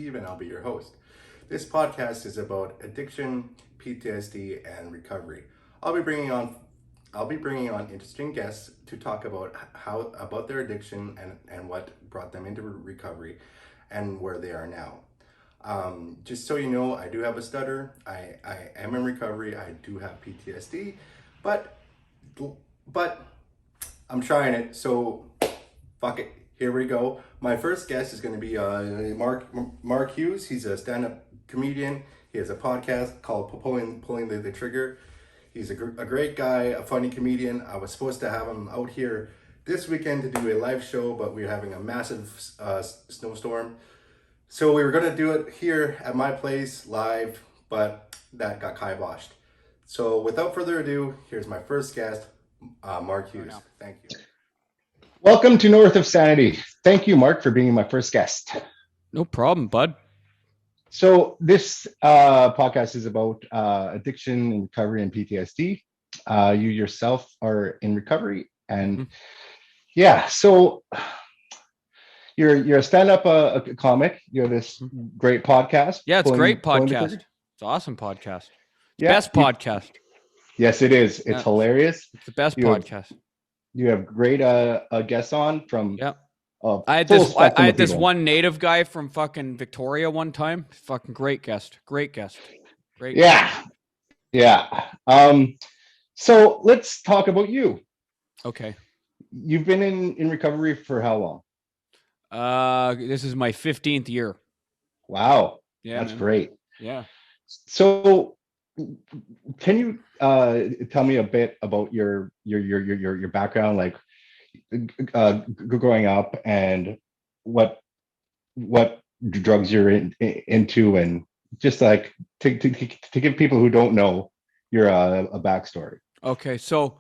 Steve, and I'll be your host. This podcast is about addiction, PTSD, and recovery. I'll be bringing on I'll be bringing on interesting guests to talk about their addiction and what brought them into recovery and where they are now. Just so you know, I do have a stutter. I am in recovery. I do have PTSD, but but I'm trying it. So fuck it. Here we go. My first guest is going to be Mark Hughes. He's a stand-up comedian. He has a podcast called Pulling the Trigger. He's a great guy, a funny comedian. I was supposed to have him out here this weekend to do a live show, but we're having a massive snowstorm. So we were going to do it here at my place live, but that got kiboshed. So without further ado, here's my first guest, Mark Hughes. Thank you. Welcome to North of Sanity. Thank you, Mark, for being my first guest. No problem, bud. So this podcast is about addiction and recovery and PTSD. You yourself are in recovery, and so you're a stand-up comic. You have this great podcast. Yeah, it's a great podcast. It's an awesome podcast. Best podcast. Yes, it is. It's hilarious. It's the best podcast. You have great guests on from. Yeah. I had this one native guy from fucking Victoria one time. Fucking great guest. Great guest. Yeah. So let's talk about you. Okay. You've been in recovery for how long? This is my 15th year. Wow. Yeah. That's great. Yeah. So can you tell me a bit about your background, like growing up, and what drugs you're into, and just like to give people who don't know your a backstory. Okay, so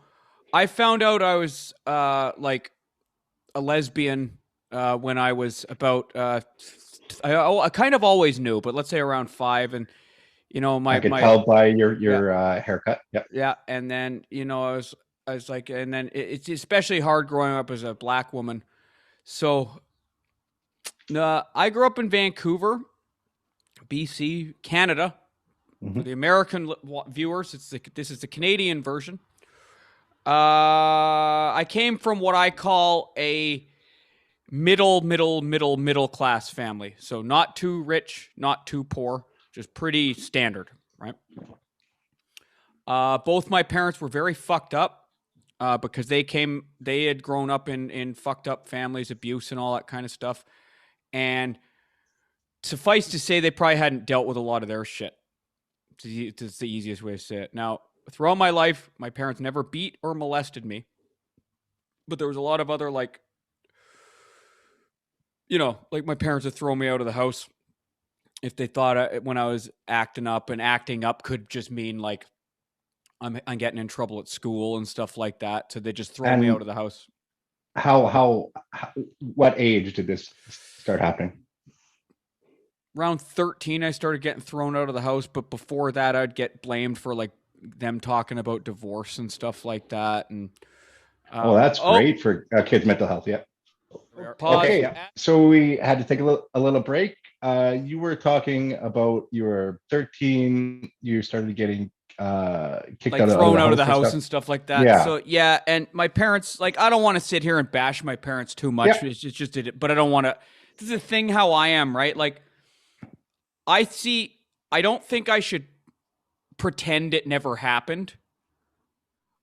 I found out I was like a lesbian when I was about I kind of always knew, but let's say around 5, and I could tell by your haircut. Yep. Yeah, and then I was like, and then it's especially hard growing up as a black woman. So I grew up in Vancouver, BC, Canada. For the American viewers, this is the Canadian version. I came from what I call a middle class family. So not too rich, not too poor, just pretty standard, right? Both my parents were very fucked up. Because they had grown up in fucked up families, abuse and all that kind of stuff. And suffice to say, they probably hadn't dealt with a lot of their shit. It's the easiest way to say it. Now, throughout my life, my parents never beat or molested me. But there was a lot of other, like my parents would throw me out of the house if they thought when I was acting up, and acting up could just mean like, I'm getting in trouble at school and stuff like that. So they just throw me out of the house. What age did this start happening? Around 13, I started getting thrown out of the house. But before that, I'd get blamed for like them talking about divorce and stuff like that. And that's great for kids' mental health. Yeah. Okay. So we had to take a little break. You were talking about you were 13. You started getting kicked like out thrown out of the house and stuff like that. Yeah. So and my parents, like, I don't want to sit here and bash my parents too much. Yeah. It's just but I don't want to. This is the thing how I am, right? Like, I don't think I should pretend it never happened,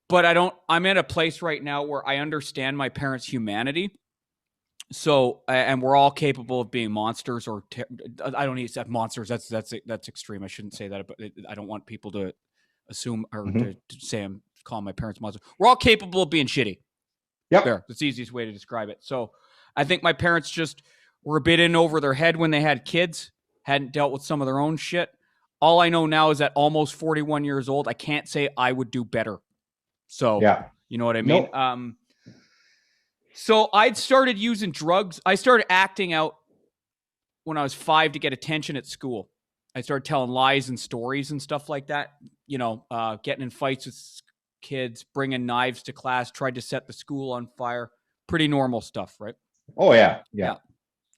but I'm in a place right now where I understand my parents' humanity. So, and we're all capable of being monsters, or I don't need to say monsters. That's extreme. I shouldn't say that, but I don't want people to assume or to say I'm calling my parents monsters. We're all capable of being shitty. Yep. There. That's the easiest way to describe it. So I think my parents just were a bit in over their head when they had kids, hadn't dealt with some of their own shit. All I know now is that almost 41 years old, I can't say I would do better. So, you know what I mean? Nope. So I'd started using drugs. I started acting out when I was 5 to get attention at school. I started telling lies and stories and stuff like that. Getting in fights with kids, bringing knives to class, tried to set the school on fire. Pretty normal stuff, right? Oh, yeah.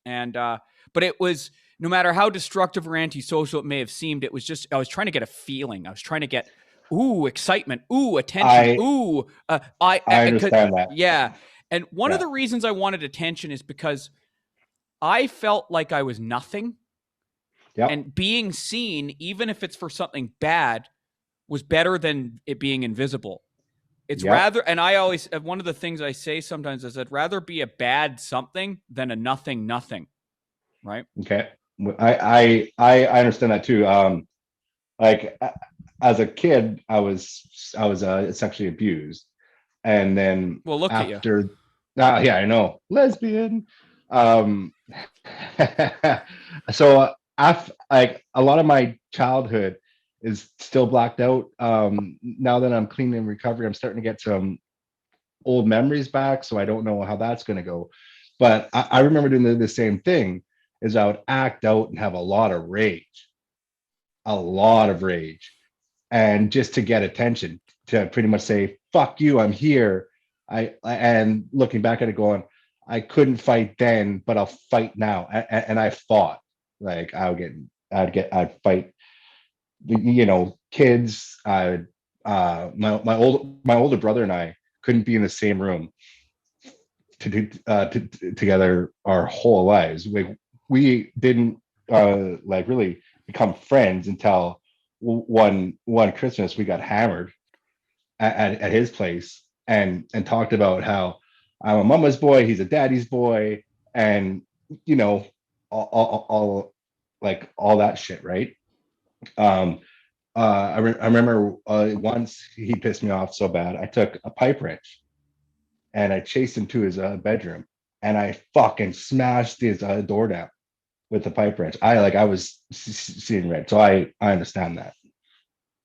And, but it was no matter how destructive or antisocial it may have seemed, it was just, I was trying to get a feeling. I was trying to get, ooh, excitement, ooh, attention, ooh, I understand that. yeah. And one of Yeah. the reasons I wanted attention is because I felt like I was nothing. Yep. And being seen, even if it's for something bad, was better than it being invisible. It's Yep. rather, and I always, one of the things I say sometimes is I'd rather be a bad something than a nothing, right? Okay. I understand that too. Like as a kid, I was sexually abused, and then Well, look at you. after, yeah, I know, lesbian. Um, so like a lot of my childhood is still blacked out. Now that I'm clean in recovery, I'm starting to get some old memories back, so I don't know how that's going to go. But I remember doing the same thing. Is I would act out and have a lot of rage, and just to get attention, to pretty much say "fuck you, I'm here." And looking back at it, going, I couldn't fight then, but I'll fight now, and I fought. Like I'd fight, kids. My older brother and I couldn't be in the same room together our whole lives. We didn't like really become friends until one Christmas we got hammered at his place, and talked about how I'm a mama's boy, he's a daddy's boy, and you know all like all that shit, right? Um, I remember once he pissed me off so bad, I took a pipe wrench and I chased him to his bedroom, and I fucking smashed his door down with the pipe wrench. I was seeing red, so I understand that.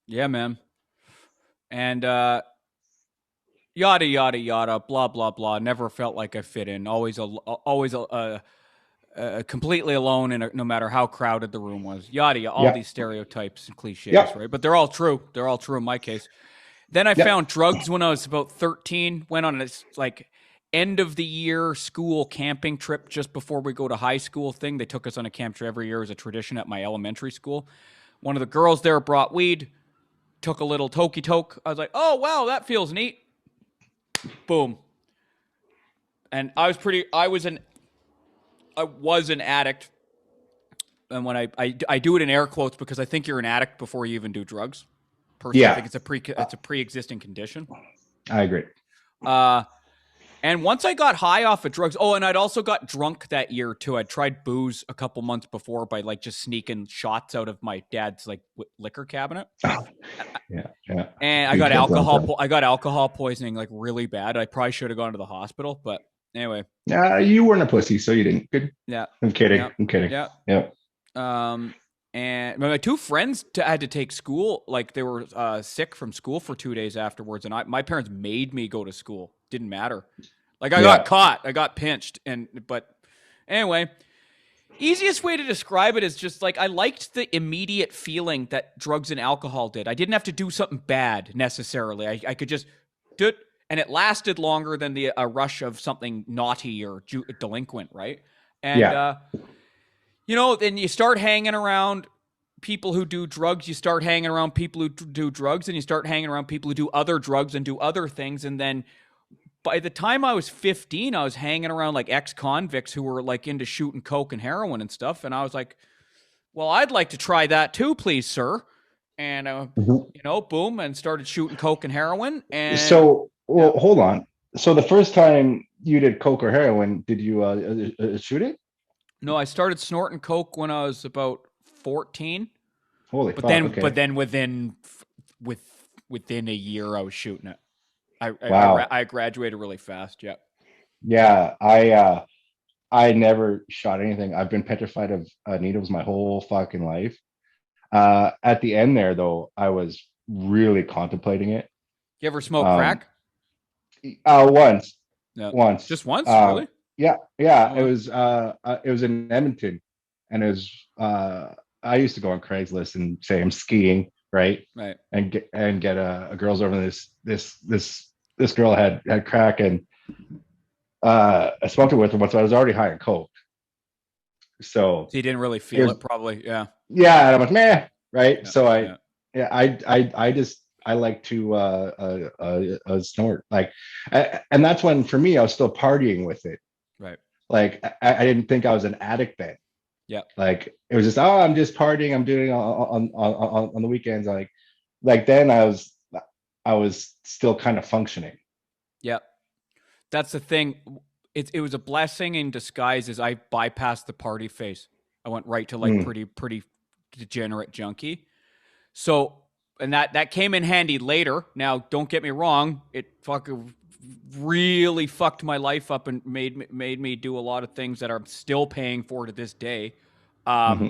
Yeah, man. And yada yada yada, blah blah blah. Never felt like I fit in. Always completely alone, no matter how crowded the room was. Yada yada. All Yeah, these stereotypes and cliches, yeah, right? But they're all true. They're all true in my case. Then I yeah, found drugs when I was about 13. Went on this like end of the year school camping trip just before we go to high school thing. They took us on a camp trip every year as a tradition at my elementary school. One of the girls there brought weed, took a little tokey toke. I was like, oh wow, that feels neat. Boom. And I was an addict. And when I do it in air quotes because I think you're an addict before you even do drugs. Personally, I yeah. think it's a pre-existing condition. I agree. And once I got high off of drugs, and I'd also got drunk that year too. I'd tried booze a couple months before by like just sneaking shots out of my dad's like liquor cabinet. Yeah, yeah. And I got alcohol poisoning like really bad. I probably should have gone to the hospital, but anyway. You weren't a pussy, so you didn't. Good. Yeah. I'm kidding. Yeah. I'm kidding. Yeah. Yeah. And my two friends had to take school. Like they were sick from school for 2 days afterwards, and my parents made me go to school. Didn't matter. Like I got caught, I got pinched, but anyway, easiest way to describe it is just like I liked the immediate feeling that drugs and alcohol did. I didn't have to do something bad necessarily. I could just do it, and it lasted longer than the rush of something naughty or delinquent, right? And then you start hanging around people who do drugs. You start hanging around people who do drugs, and you start hanging around people who do other drugs and do other things, and then by the time I was 15, I was hanging around like ex-convicts who were like into shooting coke and heroin and stuff. And I was like, well, I'd like to try that too, please, sir. And, boom, and started shooting coke and heroin. And so, hold on. So the first time you did coke or heroin, did you shoot it? No, I started snorting coke when I was about 14. Holy but fuck, then, okay. But then within a year, I was shooting it. Wow. I graduated really fast. Yeah. Yeah. I never shot anything. I've been petrified of needles my whole fucking life. At the end there, though, I was really contemplating it. You ever smoke crack? Once. No. Once. Just once, really? Yeah. It was in Edmonton, and it was I used to go on Craigslist and say I'm skiing, right? And get a girls over. This girl had crack, and I smoked it with her once. I was already high on coke, So So you didn't really it feel was, it, probably. Yeah. yeah, and I'm like, meh, right? Yeah. So Yeah. yeah, I just I like to snort like, and that's when for me I was still partying with it. Right. Like I didn't think I was an addict then. Yeah. Like it was just, oh, I'm just partying. I'm doing it on the weekends. Like then I was still kind of functioning. Yeah. That's the thing. It was a blessing in disguise as I bypassed the party phase. I went right to like Mm, pretty degenerate junkie. So, and that came in handy later. Now, don't get me wrong, it fucking really fucked my life up and made me do a lot of things that I'm still paying for to this day. Um, hmm.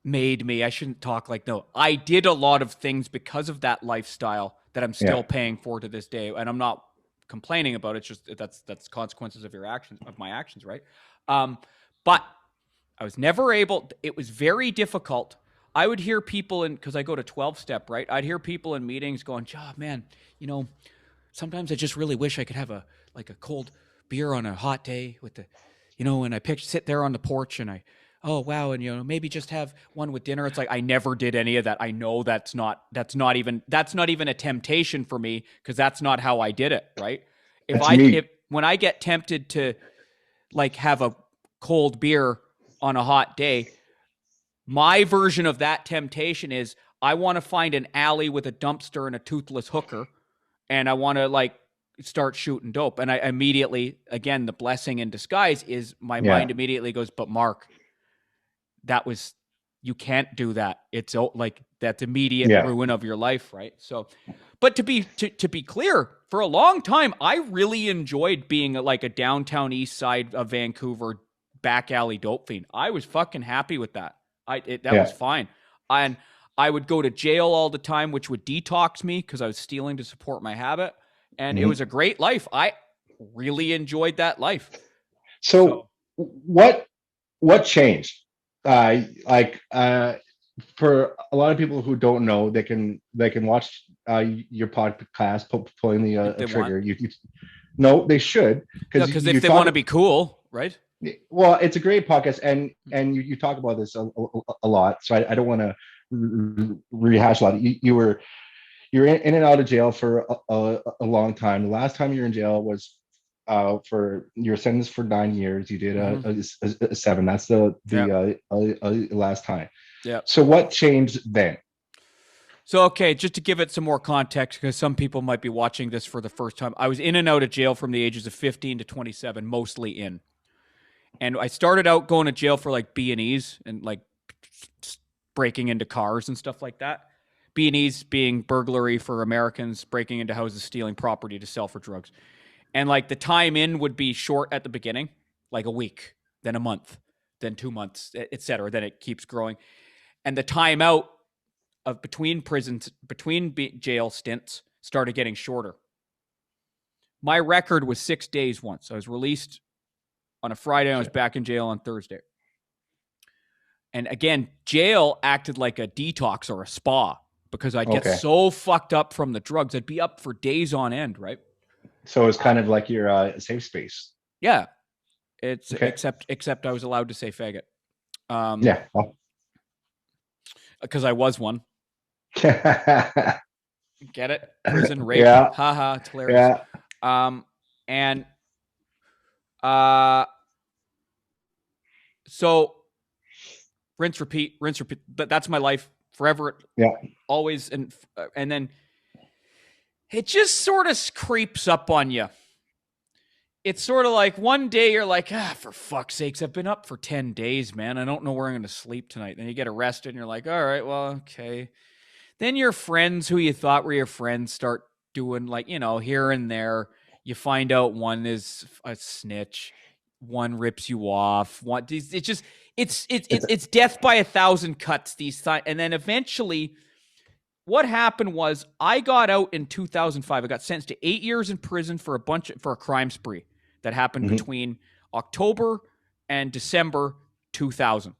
made me. I shouldn't talk like no. I did a lot of things because of that lifestyle that I'm Yeah. still paying for to this day, and I'm not complaining about it. It's just that's consequences of your actions, of my actions, right? But I was never able. It was very difficult. I would hear people in because I go to 12 step, right? I'd hear people in meetings going, "Oh man, you know, sometimes I just really wish I could have a cold beer on a hot day with the, and sit there on the porch and oh wow, and maybe just have one with dinner." It's like I never did any of that. I know that's not even a temptation for me because that's not how I did it, right? That's me. If when I get tempted to like have a cold beer on a hot day, my version of that temptation is I want to find an alley with a dumpster and a toothless hooker, and I want to like start shooting dope. And I immediately, again, the blessing in disguise is my Yeah. mind immediately goes, but Mark, that was, you can't do that. It's like that's immediate Yeah. ruin of your life, right? So, but to be clear, for a long time, I really enjoyed being like a downtown east side of Vancouver back alley dope fiend. I was fucking happy with that. That was Yeah. fine, and I would go to jail all the time, which would detox me because I was stealing to support my habit, and it was Hmm. a great life. I really enjoyed that life. So So what changed? Like for a lot of people who don't know, they can watch your podcast, pulling the if a they want, trigger. No, they should no, because because you if they want talk. to be cool, right? Well, it's a great podcast, and you talk about this a lot. So I don't want to rehash a lot. You're in and out of jail for a long time. The last time you were in jail was for your sentence for 9 years. You did Mm-hmm. a seven. That's the Yeah. last time. Yeah. So what changed then? So, okay, just to give it some more context, because some people might be watching this for the first time, I was in and out of jail from the ages of 15 to 27, mostly in. And I started out going to jail for like B&Es and like breaking into cars and stuff like that. B&Es being burglary for Americans, breaking into houses, stealing property to sell for drugs. And like the time in would be short at the beginning, like a week, then a month, then 2 months, etc. Then it keeps growing. And the time out of between jail stints started getting shorter. My record was 6 days once. I was released on a Friday and I was back in jail on Thursday. And again, jail acted like a detox or a spa because I'd get Okay, so fucked up from the drugs. I'd be up for days on end, right? so it's kind of like your safe space. Yeah. It's Okay, except I was allowed to say faggot. yeah. Well. Because I was one. Get it? Prison rape. Yeah, Haha, it's hilarious. yeah. And uh so rinse repeat, rinse repeat. That's my life forever, Yeah. always. And then it just sort of creeps up on you. It's sort of like one day you're like, for fuck's sakes, I've been up for 10 days, man. I don't know where I'm going to sleep tonight. Then you get arrested and you're like, all right, well, okay. Then your friends who you thought were your friends start doing like, here and there. You find out one is a snitch, one rips you off. One, it's just, it's death by 1,000 cuts. And then eventually, what happened was I got out in 2005. I got sentenced to 8 years in prison for a crime spree that happened Mhm. between October and December 2000.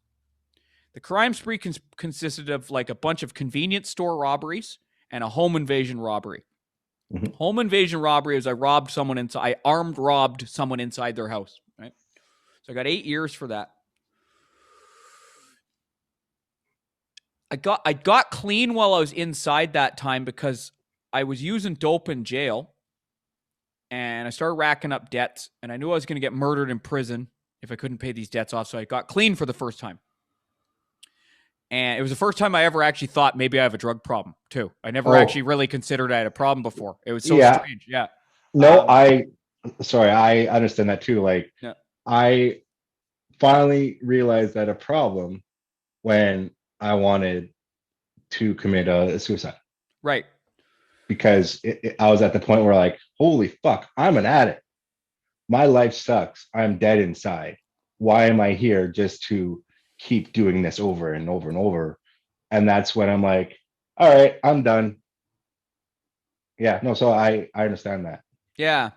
The crime spree consisted of like a bunch of convenience store robberies and a home invasion robbery. Mhm. Home invasion robbery is I armed robbed someone inside their house, right? So I got 8 years for that. I got clean while I was inside that time because I was using dope in jail, and I started racking up debts, and I knew I was going to get murdered in prison if I couldn't pay these debts off. So I got clean for the first time. And it was the first time I ever actually thought maybe I have a drug problem too. I never actually really considered I had a problem before. It was so strange. Yeah. No, sorry, I understand that too. Like, Yeah. I finally realized that a problem when I wanted to commit a suicide. Right. Because I was at the point where, like, holy fuck, I'm an addict. My life sucks. I'm dead inside. Why am I here just to keep doing this over and over and over? And that's when I'm like, all right, I'm done. Yeah, no, so I understand that. Yeah.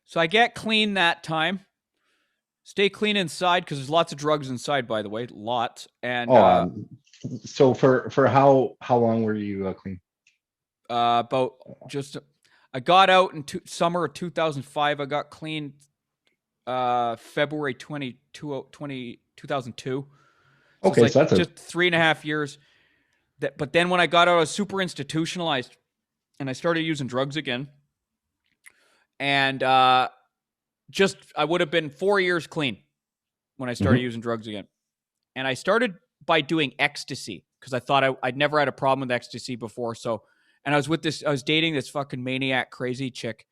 So I get clean that time. Stay clean inside because there's lots of drugs inside, by the way, lots. And so for how long were you clean? about just I got out in summer of 2005. I got clean February 2002. So Okay, it's like so that's just 3.5 years. But then when I got out, I was super institutionalized, and I started using drugs again. And I would have been 4 years clean when I started using drugs again. And I started by doing ecstasy because I thought I'd never had a problem with ecstasy before. So, and I was dating this fucking maniac crazy chick,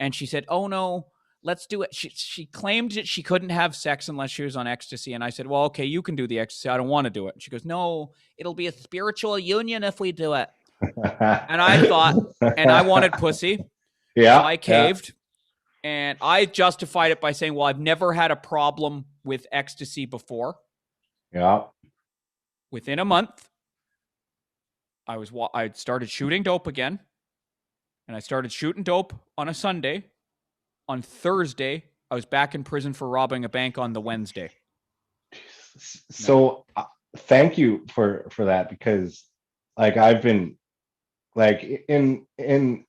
and she said, "Oh no, let's do it." She claimed that she couldn't have sex unless she was on ecstasy, and I said, "Well, okay, you can do the ecstasy. I don't want to do it." And she goes, "No, it'll be a spiritual union if we do it." And I thought, and I wanted pussy, so I caved. And I justified it by saying, well, I've never had a problem with ecstasy before. Yeah. Within a month, I started shooting dope again. And I started shooting dope on a Sunday. On Thursday, I was back in prison for robbing a bank on the Wednesday. So thank you for that, because like I've been like in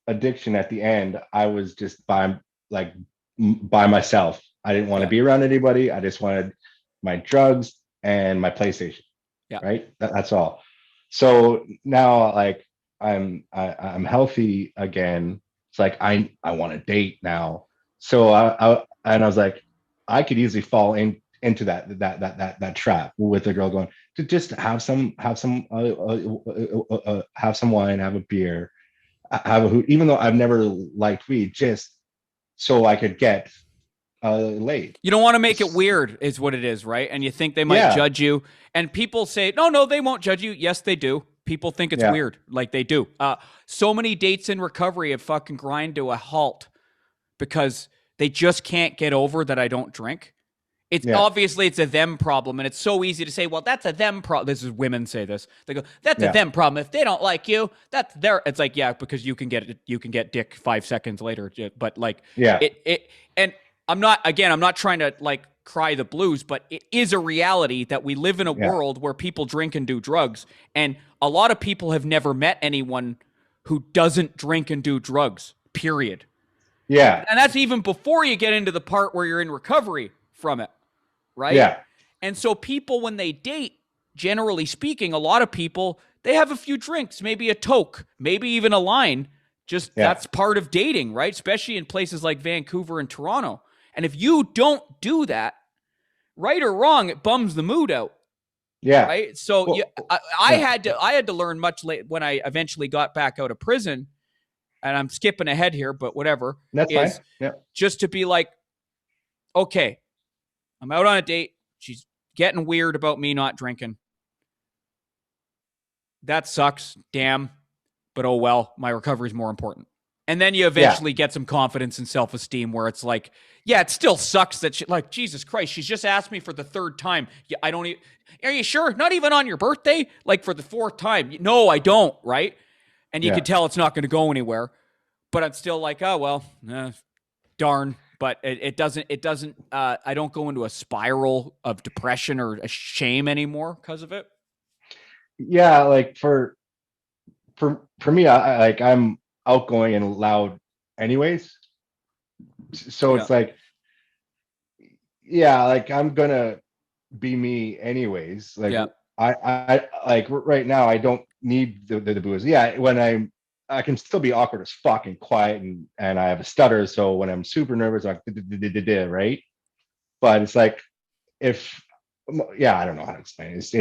addiction at the end, I was just by myself. I didn't want to be around anybody. I just wanted my drugs and my PlayStation. Yeah. Right. That's all. So now, like, I'm healthy again. It's like I want to date now. So I was like, I could easily fall into that trap with a girl going to just have some wine, have a beer, have a hoot, even though I've never liked weed, just so I could get laid. You don't want to make it weird, is what it is, right? And you think they might judge you. And people say, no, they won't judge you. Yes, they do. People think it's weird, like they do. So many dates in recovery have fucking grind to a halt because they just can't get over that I don't drink. It's obviously it's a them problem, and it's so easy to say, well, that's a them problem. This is women say this. They go, that's a them problem. If they don't like you, that's their. It's like, yeah, because you can get dick 5 seconds later. But like, and I'm not trying to like cry the blues, but it is a reality that we live in a world where people drink and do drugs, and a lot of people have never met anyone who doesn't drink and do drugs. Period. Yeah, and that's even before you get into the part where you're in recovery from it. Right? Yeah. And so people, when they date, generally speaking, a lot of people, they have a few drinks, maybe a toke, maybe even a line. Just that's part of dating, right? Especially in places like Vancouver and Toronto. And if you don't do that, right or wrong, it bums the mood out. Yeah. Right. So I had to learn much late when I eventually got back out of prison. And I'm skipping ahead here, but whatever. That's fine. Yeah. Just to be like, okay, I'm out on a date. She's getting weird about me not drinking. That sucks. Damn. But oh well, my recovery is more important. And then you eventually get some confidence and self-esteem where it's like, yeah, it still sucks that she, like, Jesus Christ, she's just asked me for the 3rd time. Yeah, I don't even, are you sure? Not even on your birthday? Like for the 4th time? No, I don't, right? And you can tell it's not going to go anywhere. But I'm still like, oh, well, darn. But it doesn't, I don't go into a spiral of depression or a shame anymore because of it. Yeah. Like for me, I'm outgoing and loud anyways. So it's like, like I'm going to be me anyways. Like I like right now, I don't need the booze. Yeah, when I can still be awkward as fuck and quiet, and I have a stutter. So when I'm super nervous, I'm like, right? But it's like, if, yeah, I don't know how to explain it.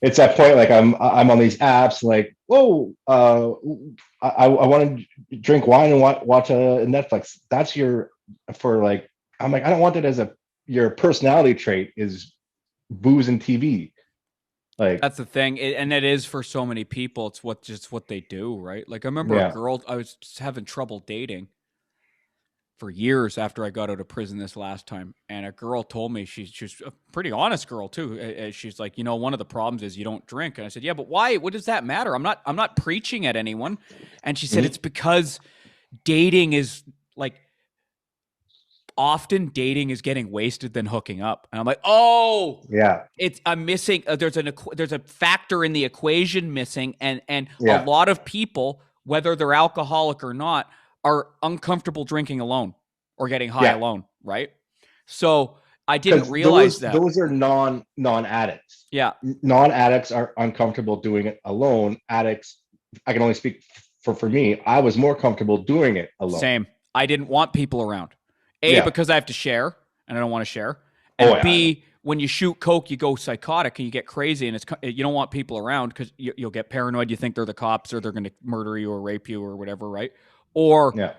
It's that point, like I'm on these apps, like, whoa, I want to drink wine and watch a Netflix. That's your, for like, I'm like, I don't want that as a, your personality trait is booze and TV. Like, That's the thing, and it is for so many people. It's what they do, right? Like I remember a yeah, girl I was having trouble dating for years after I got out of prison this last time, and a girl told me she's a pretty honest girl too. She's like, one of the problems is you don't drink, and I said, yeah, but why? What does that matter? I'm not preaching at anyone, and she said mhm, it's because dating is like often dating is getting wasted than hooking up, and I'm like, oh, yeah, I'm missing. There's a factor in the equation missing, and a yeah. lot of people, whether they're alcoholic or not, are uncomfortable drinking alone or getting high Yeah, alone, right? So I didn't because realize that. those are non addicts. Yeah, Non addicts are uncomfortable doing it alone. Addicts, I can only speak for me. I was more comfortable doing it alone. same. I didn't want people around. A, Yeah. because I have to share, and I don't want to share. Oh And yeah, I know. B, when you shoot coke, you go psychotic and you get crazy, and you don't want people around because you'll get paranoid. You think they're the cops or they're going to murder you or rape you or whatever, right? Or Yeah.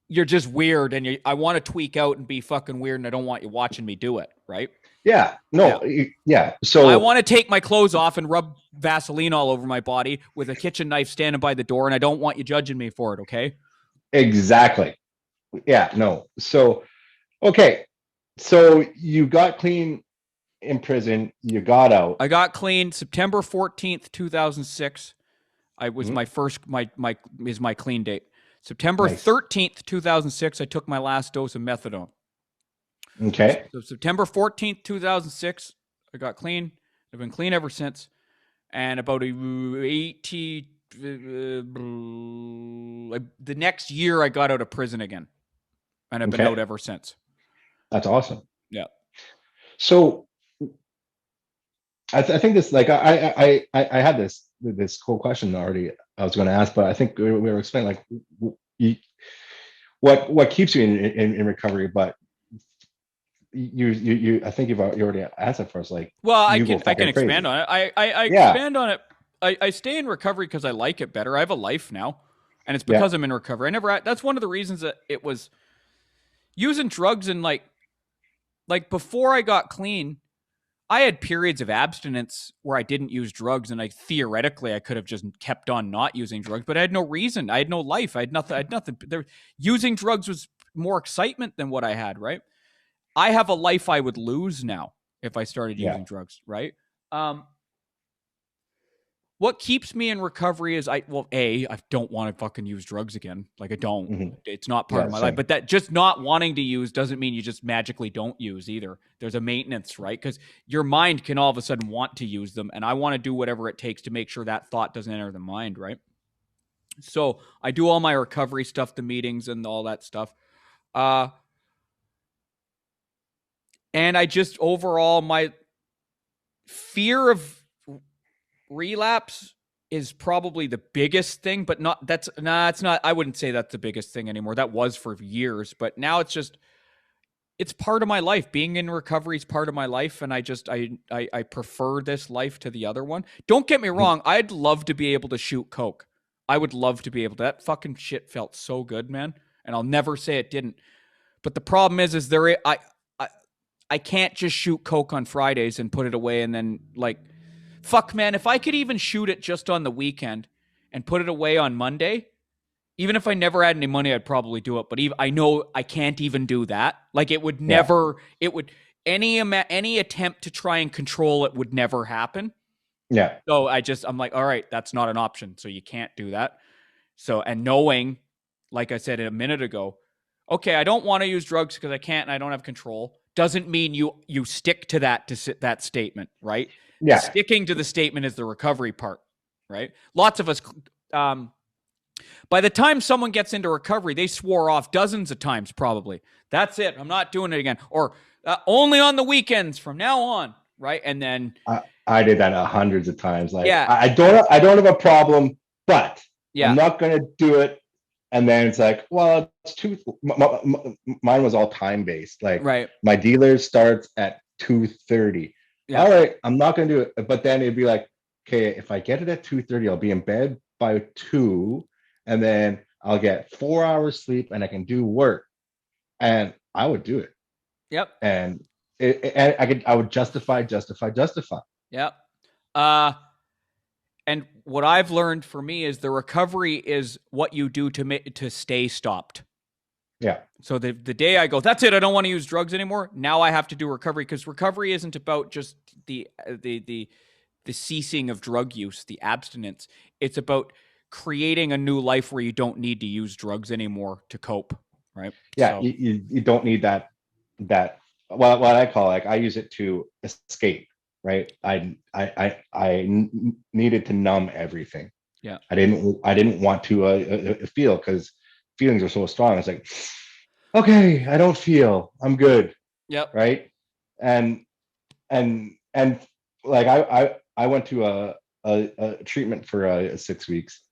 you're just weird, and I want to tweak out and be fucking weird, and I don't want you watching me do it, right? Yeah. Yeah. No. Yeah. I So want to take my clothes off and rub Vaseline all over my body with a kitchen knife standing by the door, and I don't want you judging me for it, okay? exactly. Yeah. No. So okay. So you got clean in prison. You got out. I got clean September 14th, 2006. I was Mhm. my first my is my clean date. September Nice. 13th, 2006, I took my last dose of methadone. Okay. So September 14th, 2006, I got clean. I've been clean ever since. And about 80 the next year I got out of prison again. And I've been out Okay. ever since. That's awesome. Yeah. So I think this, like, I had this cool question already I was going to ask, but I think we were explaining, like, you, what keeps you in recovery, but you I think you already answered for us, like, Well, I you go can fucking expand crazy. on it. I Yeah, expand on it. I stay in recovery because I like it better. I have a life now, and it's yeah, because I'm in recovery. That's one of the reasons that it was using drugs, and like before I got clean, I had periods of abstinence where I didn't use drugs, and I could have just kept on not using drugs, but I had no reason. I had no life. I had nothing. I had nothing. Using drugs was more excitement than what I had. Right. I have a life I would lose now if I started yeah. using drugs. Right. Um, what keeps me in recovery is I don't want to fucking use drugs again. Like I don't. Hmm. It's not part Yeah, of my life. same. But that just not wanting to use doesn't mean you just magically don't use either. There's a maintenance, right? Because your mind can all of a sudden want to use them, and I want to do whatever it takes to make sure that thought doesn't enter the mind, right? So I do all my recovery stuff, the meetings and all that stuff. Uh and I just overall my fear of relapse is probably the biggest thing, but not that's nah, it's not. I wouldn't say that's the biggest thing anymore. That was for years, but now it's part of my life. Being in recovery is part of my life, and I prefer this life to the other one. Don't get me Mhm. wrong, I'd love to be able to shoot coke. I would love to be able to. That fucking shit felt so good, man, and I'll never say it didn't. But the problem is I I can't just shoot coke on Fridays and put it away and then like fuck man, if I could even shoot it just on the weekend and put it away on Monday, even if I never had any money, I'd probably do it. But even, I know I can't even do that. Like it would Yeah, never, it would any attempt to try and control it would never happen. yeah, So I'm like, all right, that's not an option. So you can't do that. So and knowing, like I said a minute ago, okay, I don't want to use drugs because I can't and I don't have control. Doesn't mean you stick to that statement, right? yeah, Sticking to the statement is the recovery part, right? Lots of us, um, by the time someone gets into recovery, they swore off dozens of times, probably. That's it. I'm not doing it again. Or only on the weekends from now on. right? And then I did that hundreds of times. Like yeah, I don't have a problem, but I'm yeah, not gonna do it. And then it's like, well, it's too. Mine was all time based. Like right, my dealer starts at 2:30. yeah, All right, I'm not gonna do it. But then it'd be like, okay, if I get it at 2:30, I'll be in bed by 2, and then I'll get 4 hours sleep, and I can do work. And I would do it. yep, And I would justify. yep. And what I've learned for me is the recovery is what you do to stay stopped. Yeah. So the day I go, that's it, I don't want to use drugs anymore. Now I have to do recovery, because recovery isn't about just the ceasing of drug use, the abstinence. It's about creating a new life where you don't need to use drugs anymore to cope, right? Yeah, So you don't need that what I call, like, I use it to escape, right? I needed to numb everything. yeah, I didn't want to feel, because feelings are so strong. It's like, okay, I don't feel, I'm good, yep, right? And and like I went to a treatment for 6 weeks,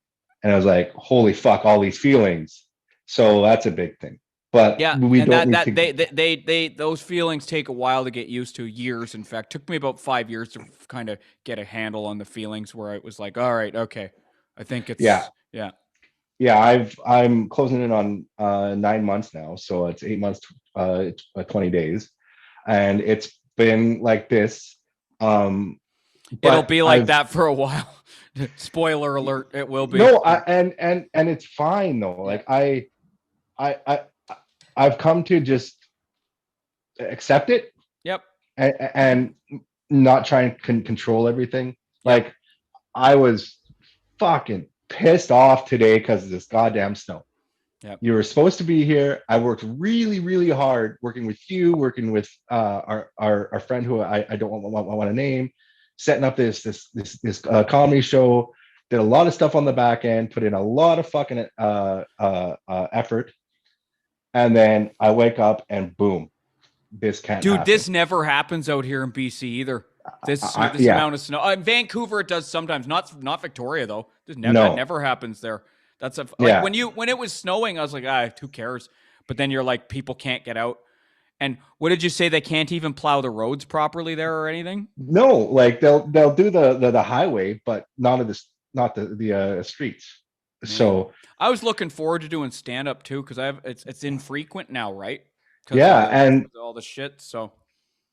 and I was like, holy fuck, all these feelings. So that's a big thing. But yeah, we and don't need that to. they those feelings take a while to get used to. Years, in fact, took me about 5 years to kind of get a handle on the feelings, where it was like, all right, okay, I think Yeah, it's yeah, yeah. I'm closing in on 9 months now, so it's 8 months, 20 days, and it's been like this. it'll But be like I've that for a while. Spoiler alert, it will be. no, and it's fine though. Yeah, Like I I I've come to just accept it, yep, and not try and control everything. yep, Like, I was fucking pissed off today because of this goddamn snow. yep, You were supposed to be here. I worked really, really hard working with you, working with our friend who I don't want to name, setting up this comedy show. Did a lot of stuff on the back end, put in a lot of fucking effort, and then I wake up and boom, this can't dude, happen. this never happens out here in BC either. This Yeah, amount of snow. In Vancouver, it does sometimes. Not Victoria though. That no, never happens there. That's like yeah, when it was snowing, I was like, who cares? But then you're like, people can't get out. And what did you say? They can't even plow the roads properly there or anything? no. Like, they'll do the highway, but not the streets. Man, So I was looking forward to doing stand up too, because it's infrequent now, right? yeah, Because of all the shit. So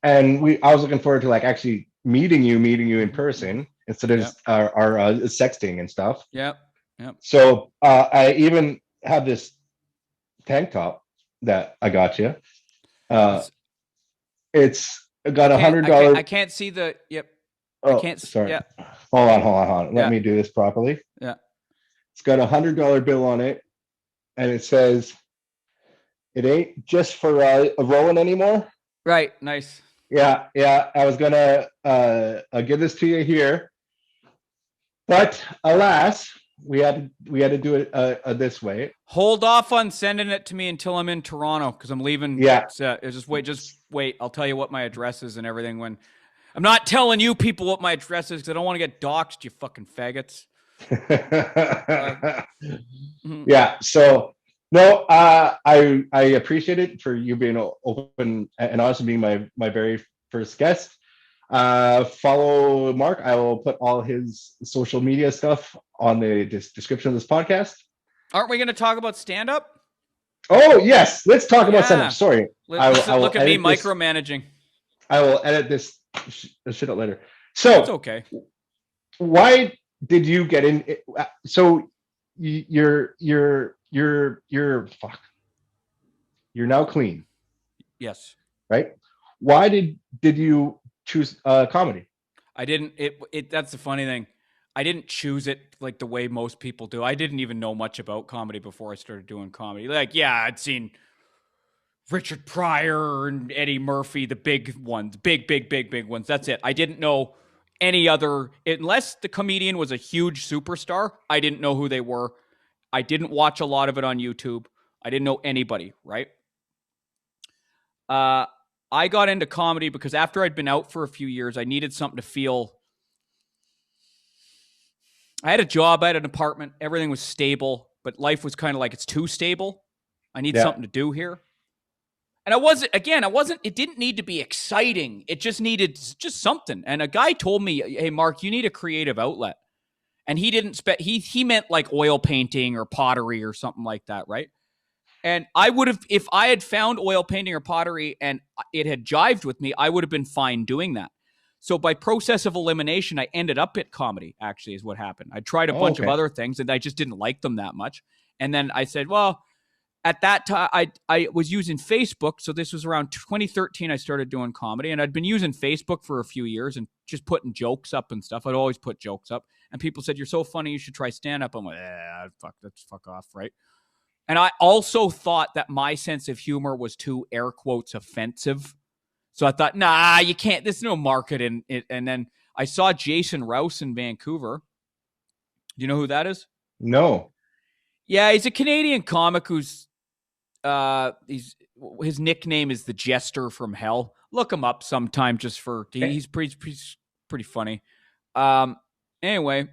and I was looking forward to, like, actually meeting you in person instead of yeah, our sexting and stuff. yeah, yeah. So I even have this tank top that I got you. Uh, It's it's got I a can't hundred I can't dollar. I can't see the yep. I Oh, can't. sorry. Yeah, Hold on. Let yeah, me do this properly. yeah. It's got $100 bill on it, and it says, "It ain't just for rolling anymore." Right. Nice. Yeah, yeah. I was gonna give this to you here, but alas, we had to do it this way. Hold off on sending it to me until I'm in Toronto, because I'm leaving. Yeah. Just wait. Just wait. I'll tell you what my address is and everything. When I'm not telling you people what my address is, because I don't want to get doxxed. You fucking faggots. Mhm. Yeah. So no, I appreciate it for you being open and honest, and being my very first guest. Follow Mark. I will put all his social media stuff on the description of this podcast. Aren't we going to talk about stand up? Oh yes, let's talk about stand Yeah. up. Sorry, Look at me edit this. micromanaging. I will edit this shit out later. It's So okay. why did you get in? So you're fuck. You're now clean, Yes. right? Why did you choose comedy? I didn't. That's the funny thing. I didn't choose it like the way most people do. I didn't even know much about comedy before I started doing comedy. Like, yeah, I'd seen Richard Pryor and Eddie Murphy, the big ones, big ones. That's it. I didn't know any other, unless the comedian was a huge superstar. I didn't know who they were. I didn't watch a lot of it on YouTube. I didn't know anybody, right? I got into comedy because after I'd been out for a few years, I needed something to feel. I had a job, I had an apartment, everything was stable, but life was kind of like it's too stable. I need Yeah. something to do here. And it didn't need to be exciting. It just needed just something. And a guy told me, hey, Mark, you need a creative outlet. And he didn't he meant like oil painting or pottery or something like that, right? And I would have, if I had found oil painting or pottery and it had jived with me, I would have been fine doing that. So by process of elimination, I ended up at comedy, actually, is what happened. I tried a Oh, bunch of okay. other things and I just didn't like them that much. And then I said, well, at that time, I was using Facebook. So this was around 2013. I started doing comedy, and I'd been using Facebook for a few years and just putting jokes up and stuff. I'd always put jokes up, and people said, "You're so funny, you should try stand up." I'm like, fuck off, right? And I also thought that my sense of humor was too air quotes offensive. So I thought, nah, you can't. There's no market in it. And then I saw Jason Rouse in Vancouver. Do you know who that is? No. Yeah, he's a Canadian comic who's his nickname is the Jester from Hell. Look him up sometime just for Okay. he's pretty funny. Um, anyway,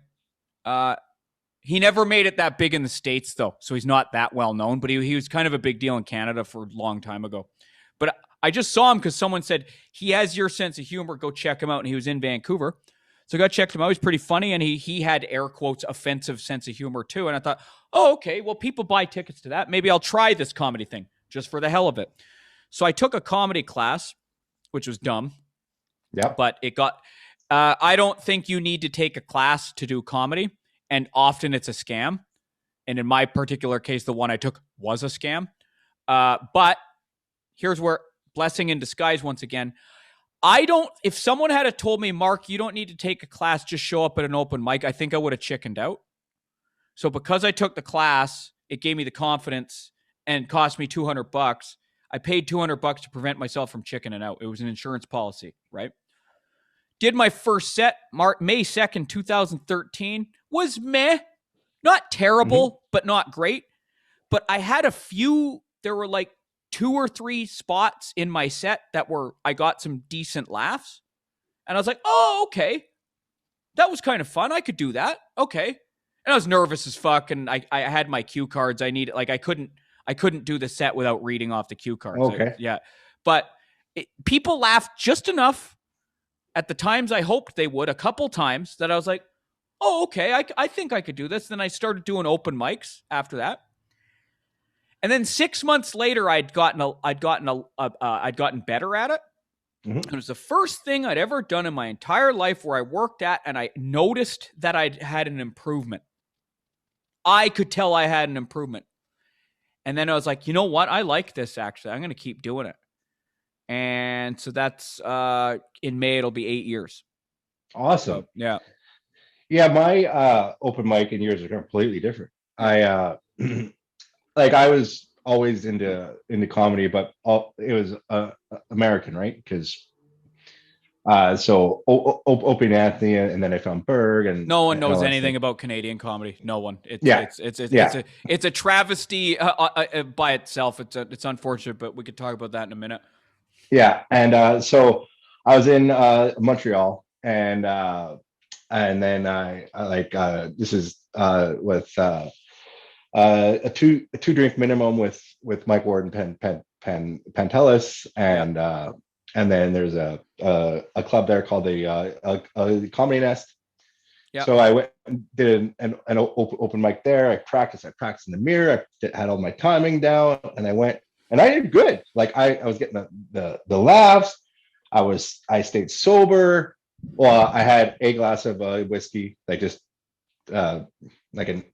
he never made it that big in the States though, so he's not that well known. But he was kind of a big deal in Canada for a long time ago. But I just saw him because someone said he has your sense of humor. Go check him out, and he was in Vancouver. So I got checked him out. He's pretty funny, and he had air quotes offensive sense of humor too. And I thought, oh, okay, well, people buy tickets to that. Maybe I'll try this comedy thing just for the hell of it. So I took a comedy class, which was dumb, Yep. but it got. I don't think you need to take a class to do comedy, and often it's a scam. And in my particular case, the one I took was a scam. But here's where blessing in disguise once again. If someone had told me, Mark, you don't need to take a class, just show up at an open mic, I think I would have chickened out. So because I took the class, it gave me the confidence and cost me $200. I paid $200 to prevent myself from chickening out. It was an insurance policy, right? Did my first set, May 2nd, 2013, was meh. Not terrible, but not great. But I had there were like 2 or 3 spots in my set I got some decent laughs. And I was like, oh, okay. That was kind of fun. I could do that. Okay. And I was nervous as fuck. And I had my cue cards. I couldn't do the set without reading off the cue cards. Okay. But people laughed just enough at the times I hoped they would, a couple times, that I was like, oh, okay. I think I could do this. Then I started doing open mics after that. And then 6 months later, I'd gotten better at it. Mm-hmm. It was the first thing I'd ever done in my entire life where I worked at, and I noticed that I'd had an improvement. I could tell I had an improvement. And then I was like, you know what? I like this, actually. I'm going to keep doing it. And so that's in May, it'll be 8 years. Awesome. So, yeah. Yeah, my open mic and yours are completely different. I I was always into comedy, but it was American, right? Because so Opie and Anthony, and then I found Berg, and no one knows anything about Canadian comedy. No one. It's a travesty by itself. It's unfortunate, but we could talk about that in a minute. Yeah, and so I was in Montreal, and then this is with a two drink minimum with Mike Ward and Pantelis, and then there's a club there called the Comedy Nest. Yep. So I went and did an open mic there. I practiced in the mirror. I had all my timing down, and I went and I did good. Like I was getting the laughs. I stayed sober. Well, I had a glass of whiskey, like just like an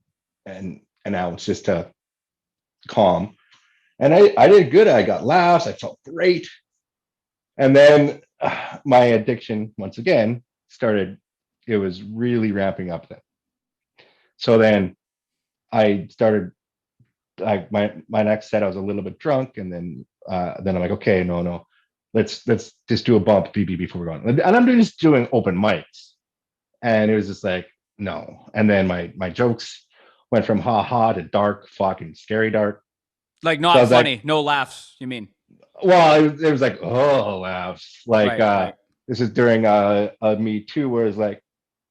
ounce, just to calm. And I did good. I got laughs. I felt great. And then my addiction once again started. It was really ramping up then. So then I started. My next set, I was a little bit drunk, and then I'm like, okay, no, let's just do a bump BB before we're going. And I'm just doing open mics, and it was just like no. And then my jokes went from ha ha to dark, fucking scary dark. Like not funny, no laughs. You mean? Well, it was like, oh, laughs. Like, Right. this is during Me Too, where it's like,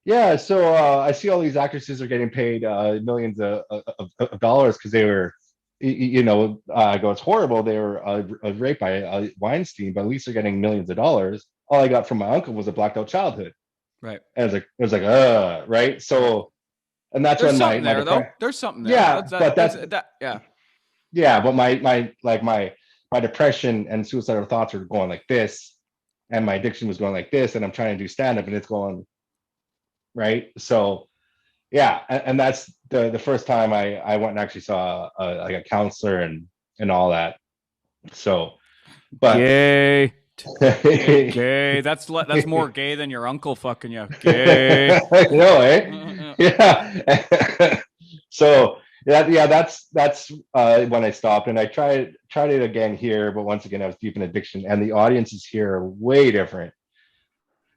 yeah, so I see all these actresses are getting paid millions of dollars because they were, I go, it's horrible. They were raped by Weinstein, but at least they're getting millions of dollars. All I got from my uncle was a blacked out childhood. Right. And it was like, right. Right. So, and that's There's when something my there though. depression, There's something there. yeah, but That's that's, that. Yeah. yeah, but my depression and suicidal thoughts were going like this, and my addiction was going like this, and I'm trying to do stand up, and it's going right. So yeah, and that's the first time I went and actually saw like a counselor and all that. So, but Gay. Gay. That's more gay than your uncle fucking you. Gay. eh? Yeah. So that's when I stopped, and I tried it again here, but once again I was deep in addiction, and the audiences here are way different.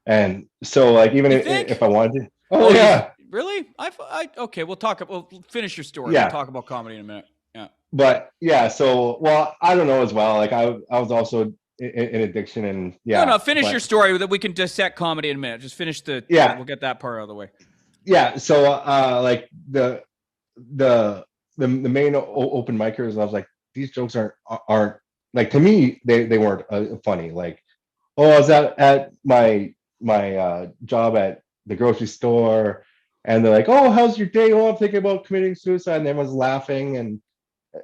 And so, like, even You if think? I wanted to, Oh, yeah, really? Okay. We'll finish your story. We'll yeah. talk about comedy in a minute. Yeah. But yeah, so well, I don't know as well. Like I was also in addiction, and No. yeah, Finish your but story that we can dissect comedy in a minute. Just finish yeah, we'll get that part out of the way. yeah. So like the main open micers, I was like, these jokes aren't like, to me they weren't funny. Like, oh, I was at my job at the grocery store, and they're like, oh, how's your day? Oh, I'm thinking about committing suicide, and everyone's laughing, and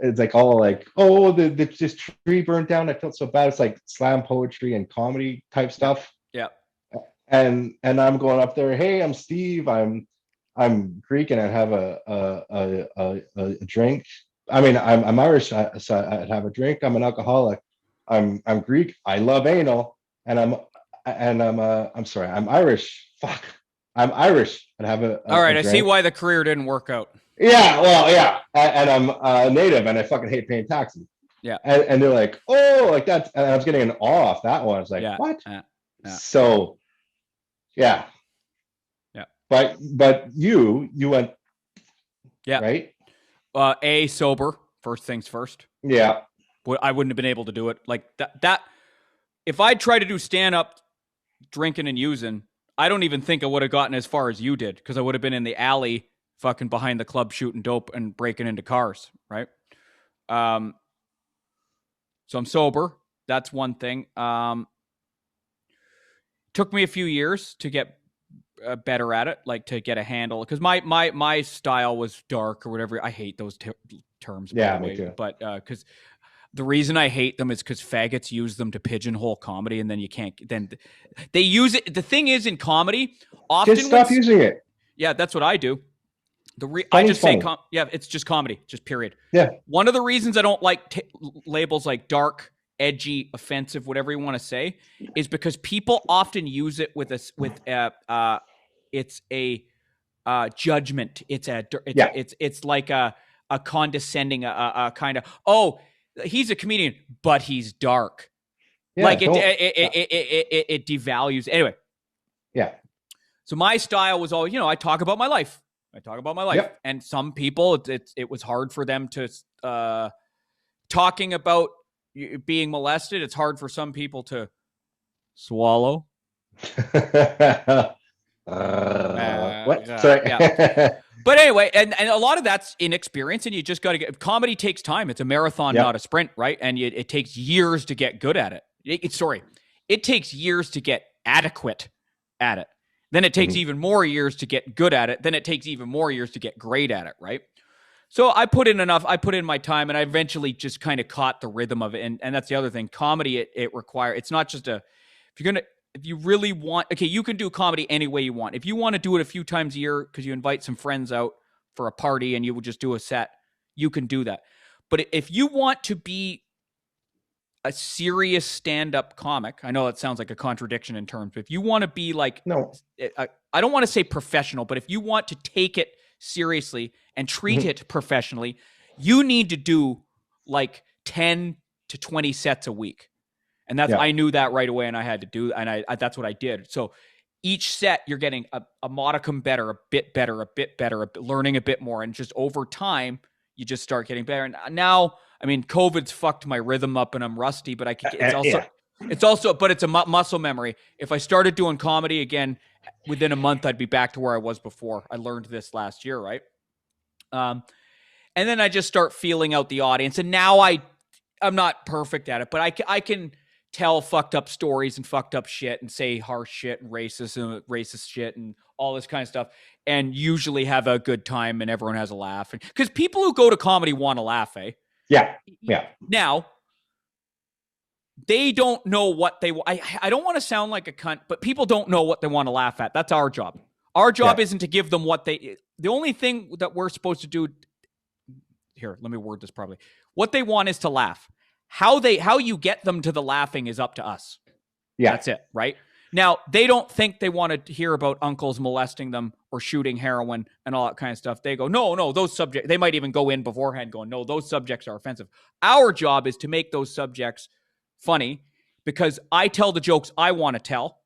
it's like all like, oh, this tree burnt down. I felt so bad. It's like slam poetry and comedy type Yeah. stuff. Yeah. And I'm going up there. Hey, I'm Steve. I'm Greek, and I have a drink. I mean, I'm Irish, so I'd have a drink. I'm an alcoholic. I'm Greek. I love anal, and I'm sorry. I'm Irish. Fuck. I'm Irish and have All right. a I see drink. why the career didn't work out. Yeah, well, yeah, and I'm native, and I fucking hate paying taxes. Yeah. And they're like, oh, like that. And I was getting an awe off that one. I was like, Yeah. what? Yeah. So, yeah. Yeah. But you went, Yeah. right? Sober. First things first. Yeah. I wouldn't have been able to do it like that. If I tried to do stand up, drinking and using, I don't even think I would have gotten as far as you did, because I would have been in the alley, fucking behind the club, shooting dope and breaking into cars. Right. So I'm sober. That's one thing. Took me a few years to get better at it, like to get a handle, because my style was dark or whatever. I hate those terms, by Yeah, the me way, too. but because the reason I hate them is because faggots use them to pigeonhole comedy, and then you can't. Then they use it. The thing is, in comedy, often Just stop using it. yeah, that's what I do. I Funny's just say, funny. yeah, it's just comedy, just period. Yeah. One of the reasons I don't like labels like dark, edgy, offensive, whatever you want to say, is because people often use it with it's a judgment. Yeah. It's like a condescending, a kind of, oh, he's a comedian, but he's dark. Yeah. Like it devalues. Anyway, Yeah. so my style was all, I talk about my life. Yep. And some people, it was hard for them to talking about being molested. It's hard for some people to swallow. What? Sorry. Yeah. But anyway, and a lot of that's inexperience, and you just got to get. Comedy takes time. It's a marathon, Yep. not a sprint, right? And it takes years to get good at it. It takes years to get adequate at it. Then it takes even more years to get good at it. Then it takes even more years to get great at it, right? So I put in my time, and I eventually just kind of caught the rhythm of it. And that's the other thing. Comedy, it requires, it's not just if you really want, okay, you can do comedy any way you want. If you want to do it a few times a year because you invite some friends out for a party and you would just do a set, you can do that. But if you want to be a serious stand-up comic, I know that sounds like a contradiction in terms, but if you want to be like, No. I don't want to say professional, but if you want to take it seriously and treat it professionally, you need to do like 10 to 20 sets a week. And I knew that right away, and I had to do, and I that's what I did. So each set, you're getting a modicum better, a bit better, learning a bit more, and just over time, you just start getting better. And now I mean, COVID's fucked my rhythm up and I'm rusty, but Yeah. but it's a muscle memory. If I started doing comedy again within a month, I'd be back to where I was before. I learned this last year, right? And then I just start feeling out the audience, and now I'm not perfect at it, but I can tell fucked up stories and fucked up shit and say harsh shit and racist shit and all this kind of stuff, and usually have a good time and everyone has a laugh. Because people who go to comedy want to laugh, eh? Yeah. Yeah. Now, they don't know what they. I don't want to sound like a cunt, but people don't know what they want to laugh at. That's our job. Our job isn't to give them what they. The only thing that we're supposed to do. Here, let me word this properly. What they want is to laugh. How you get them to the laughing is up to us. Yeah. That's it, right? Now, they don't think they want to hear about uncles molesting them or shooting heroin and all that kind of stuff. They go, no, those subjects, they might even go in beforehand going, no, those subjects are offensive. Our job is to make those subjects funny because I tell the jokes I want to tell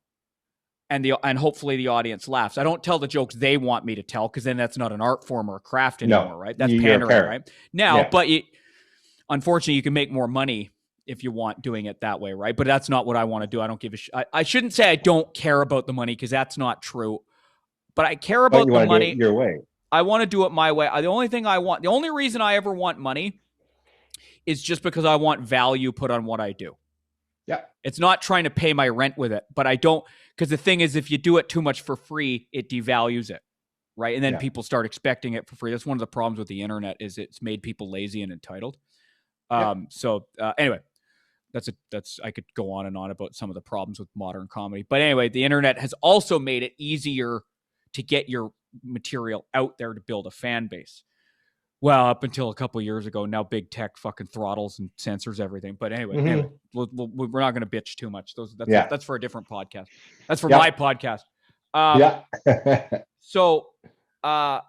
and hopefully the audience laughs. I don't tell the jokes they want me to tell because then that's not an art form or a craft anymore, right? That's pandering, right? Now, but unfortunately, you can make more money if you want doing it that way, right? But that's not what I want to do. I don't give a shit. I shouldn't say I don't care about the money because that's not true. But I care about the money. Do it your way. I want to do it my way. The only reason I ever want money is just because I want value put on what I do. Yeah. It's not trying to pay my rent with it, but I don't, because the thing is, if you do it too much for free, it devalues it, right? And then people start expecting it for free. That's one of the problems with the internet is it's made people lazy and entitled. So anyway, I could go on and on about some of the problems with modern comedy. But anyway, the internet has also made it easier to get your material out there to build a fan base. Well, up until a couple of years ago, now big tech fucking throttles and censors everything. But anyway, we're not going to bitch too much. That's for a different podcast. That's for my podcast. So, I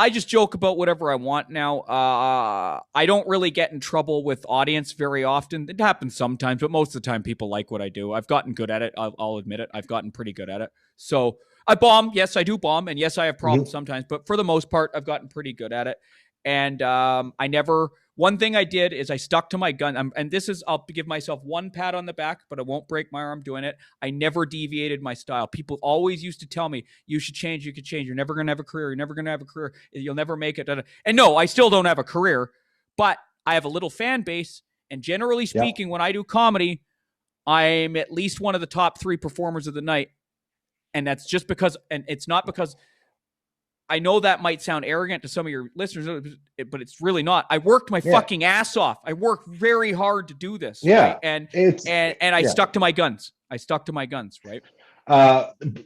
just joke about whatever I want now. I don't really get in trouble with audience very often. It happens sometimes, but most of the time people like what I do. I've gotten good at it. I'll admit it. I've gotten pretty good at it. So I bomb. Yes, I do bomb. And yes, I have problems sometimes. But for the most part, I've gotten pretty good at it. And one thing I did is I stuck to my gun. I'll give myself one pat on the back, but I won't break my arm doing it. I never deviated my style. People always used to tell me, you should change, you could change. You're never going to have a career. You're never going to have a career. You'll never make it. And no, I still don't have a career, but I have a little fan base. And generally speaking, when I do comedy, I'm at least one of the top 3 performers of the night. And that's just because, and it's not because I know that might sound arrogant to some of your listeners, but it's really not. I worked my fucking ass off. I worked very hard to do this. Yeah. Right? And I stuck to my guns. Right.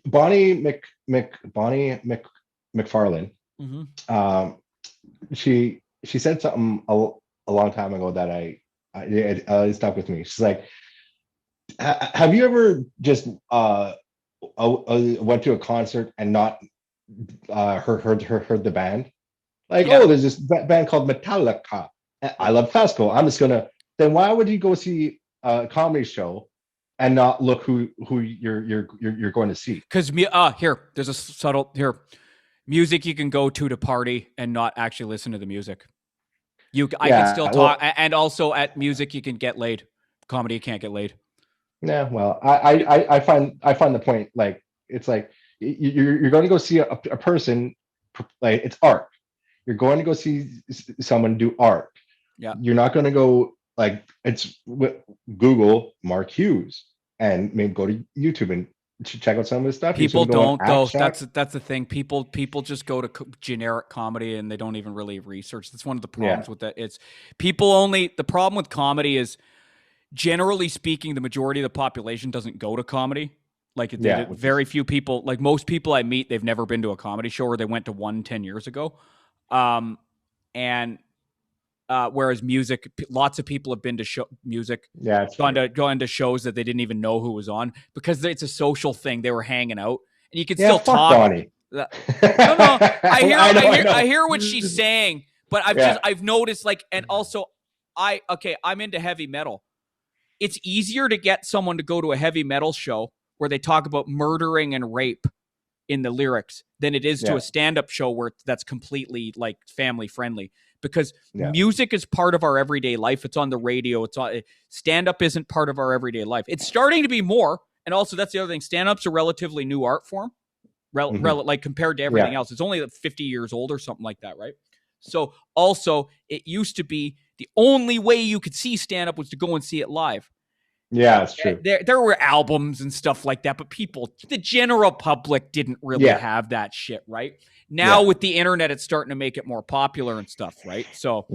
Bonnie McFarlane. She said something a long time ago that it stuck with me. She's like, have you ever just went to a concert and not heard the band? Like, there's this band called Metallica. I love classical. I'm just gonna. Then why would you go see a comedy show and not look who you're going to see? Because there's a subtle music you can go to party and not actually listen to the music. I can still talk, and also at music you can get laid. Comedy you can't get laid. Yeah, well, I find the point, like, it's like you're going to go see a person, like, it's art. You're going to go see someone do art. Yeah, you're not going to go, like, it's Google Mark Hughes and maybe go to YouTube and check out some of his stuff. People don't, though. That's the thing. People just go to generic comedy and they don't even really research. That's one of the problems with that. It's the problem with comedy is, generally speaking, the majority of the population doesn't go to comedy. Like, very few people, like most people I meet, they've never been to a comedy show, or they went to one 10 years ago. Whereas music, lots of people have been to music, gone to shows that they didn't even know who was on, because it's a social thing. They were hanging out, and you can still talk. Bonnie. No, I hear what she's saying, but I've noticed, like, and also I'm into heavy metal. It's easier to get someone to go to a heavy metal show where they talk about murdering and rape in the lyrics than it is to a stand-up show where that's completely, like, family friendly, because music is part of our everyday life. It's on the radio. Stand-up isn't part of our everyday life. It's starting to be more. And also, that's the other thing. Stand-up's a relatively new art form, like compared to everything else. It's only like 50 years old or something like that, right? So also, it used to be the only way you could see stand-up was to go and see it live. Yeah, it's true. There were albums and stuff like that, but the general public didn't really have that shit, right? Now with the internet, it's starting to make it more popular and stuff, right? So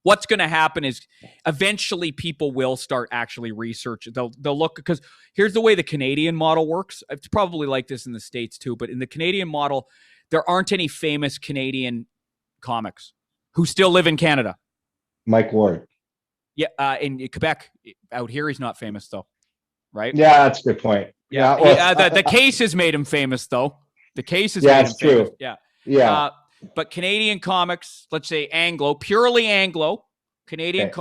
what's going to happen is eventually people will start actually research. They'll look, because here's the way the Canadian model works. It's probably like this in the States too, but in the Canadian model, there aren't any famous Canadian comics who still live in Canada. Mike Ward. Yeah, in Quebec, out here, he's not famous though, right? Yeah, that's a good point. Yeah, well, the case has made him famous though. The case has made him famous. Yeah. But Canadian comics, let's say purely Anglo, Canadian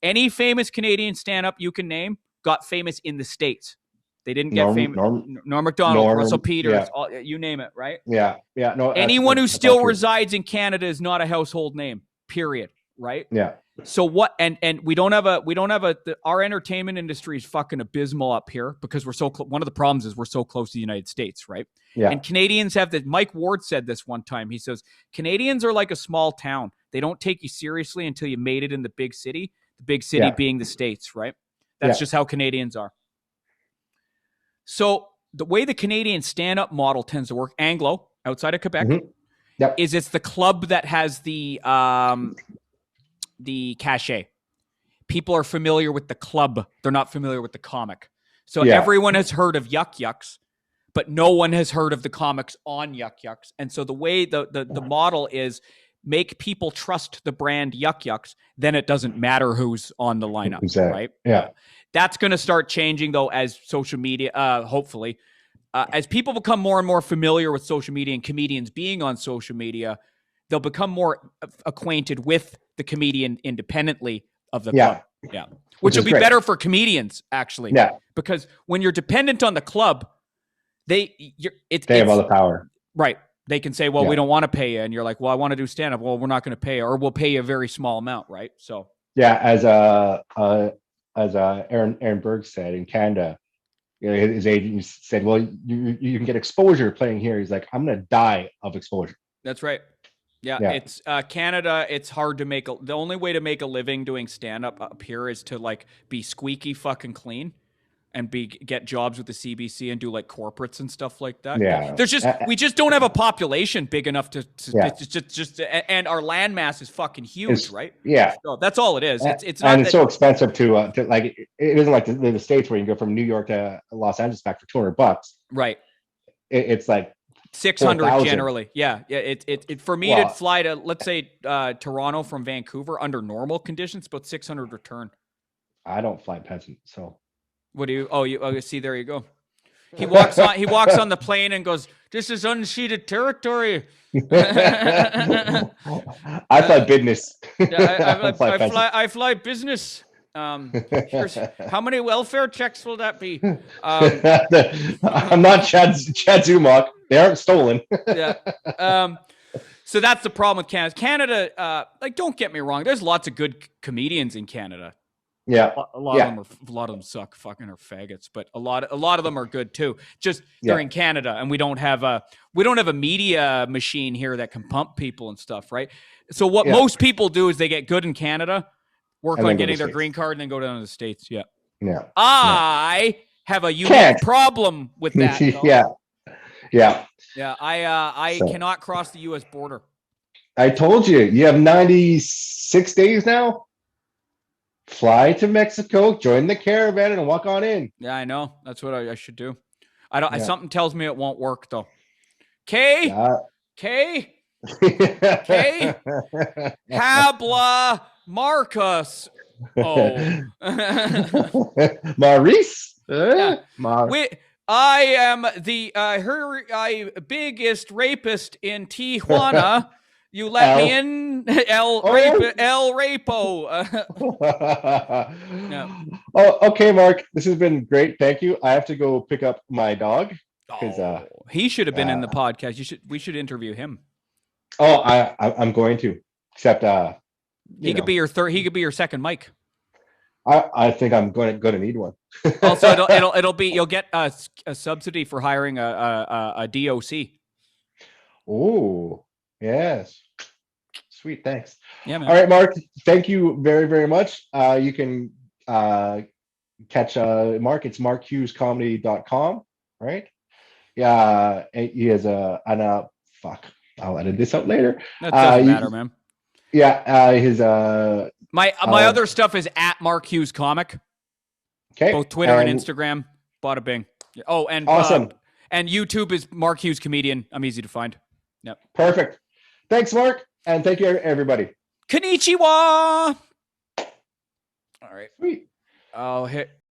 any famous Canadian stand-up you can name got famous in the States. They didn't get famous. Norm Macdonald, Russell Peters, you name it, right? Yeah. No. Anyone who still resides in Canada is not a household name. Period. Right? Yeah. So what? And we don't have our entertainment industry is fucking abysmal up here because we're so one of the problems is we're so close to the United States, right? Yeah. And Canadians have that. Mike Ward said this one time. He says Canadians are like a small town. They don't take you seriously until you made it in the big city. The big city being the States, right? That's just how Canadians are. So the way the Canadian stand-up model tends to work, Anglo outside of Quebec, is it's the club that has the cachet. People are familiar with the club. They're not familiar with the comic. So everyone has heard of Yuck Yucks, but no one has heard of the comics on Yuck Yucks. And so the way the model is make people trust the brand Yuck Yucks, then it doesn't matter who's on the lineup, right? Yeah. That's going to start changing though as social media, hopefully, as people become more and more familiar with social media and comedians being on social media, they'll become more acquainted with the comedian independently of the club. Yeah. Which will be better for comedians, actually. Yeah. Because when you're dependent on the club, they have all the power. Right. They can say, well, we don't want to pay you. And you're like, well, I want to do stand-up. Well, we're not going to pay you. Or we'll pay you a very small amount, right? So. Yeah, as Aaron Berg said in Canada, his agent said, well, you can get exposure playing here. He's like, I'm going to die of exposure. That's right. Yeah, it's Canada. It's hard to make the only way to make a living doing stand up here is to like be squeaky fucking clean and get jobs with the CBC and do like corporates and stuff like that. Yeah, there's we just don't have a population big enough to and our landmass is fucking huge, right? Yeah, so that's all it is. It's not, and it's so expensive to like it isn't like the States where you can go from New York to Los Angeles back for $200, right? It's like 600 4,000. generally. Yeah. It for me to fly to, let's say, Toronto from Vancouver under normal conditions, about 600 return. I don't fly peasant, so. What do you? Oh, you see, there you go. He walks on the plane and goes, "This is unceded territory." I fly business. I fly business. Here's, how many welfare checks will that be? I'm not Chad Zumach. They aren't stolen. So that's the problem with Canada. Canada, like, don't get me wrong. There's lots of good comedians in Canada. Yeah, a lot of them suck, fucking are faggots, but a lot of them are good too. Just they're in Canada, and we don't have a media machine here that can pump people and stuff, right? So what most people do is they get good in Canada, work on getting their green card, and then go down to the States. Yeah. I have a unique problem with that. I cannot cross the U.S. border. I told you, you have 96 days now. Fly to Mexico, join the caravan, and walk on in. Yeah, I know. That's what I should do. I don't. Something tells me it won't work though. K. Habla Marcus. Oh. Maurice. I am the biggest rapist in Tijuana. You let me in, El Rapo. Oh, okay, Mark. This has been great. Thank you. I have to go pick up my dog because he should have been in the podcast. We should interview him. Oh, I'm going to. Except He could be your third. He could be your second mic. I think I'm gonna need one. Also, it'll be you'll get a subsidy for hiring a DOC. Oh, yes. Sweet, thanks. Yeah, man. All right, Mark. Thank you very, very much. You can catch Mark. It's markhughescomedy.com, right? Yeah, he has fuck. I'll edit this out later. That doesn't matter, man. Yeah, his my other stuff is at Mark Hughes Comic. Okay. Both Twitter and Instagram. Bada bing. Oh, and awesome. And YouTube is Mark Hughes Comedian. I'm easy to find. Yep. Perfect. Thanks, Mark, and thank you, everybody. Konnichiwa. All right. Sweet. I'll hit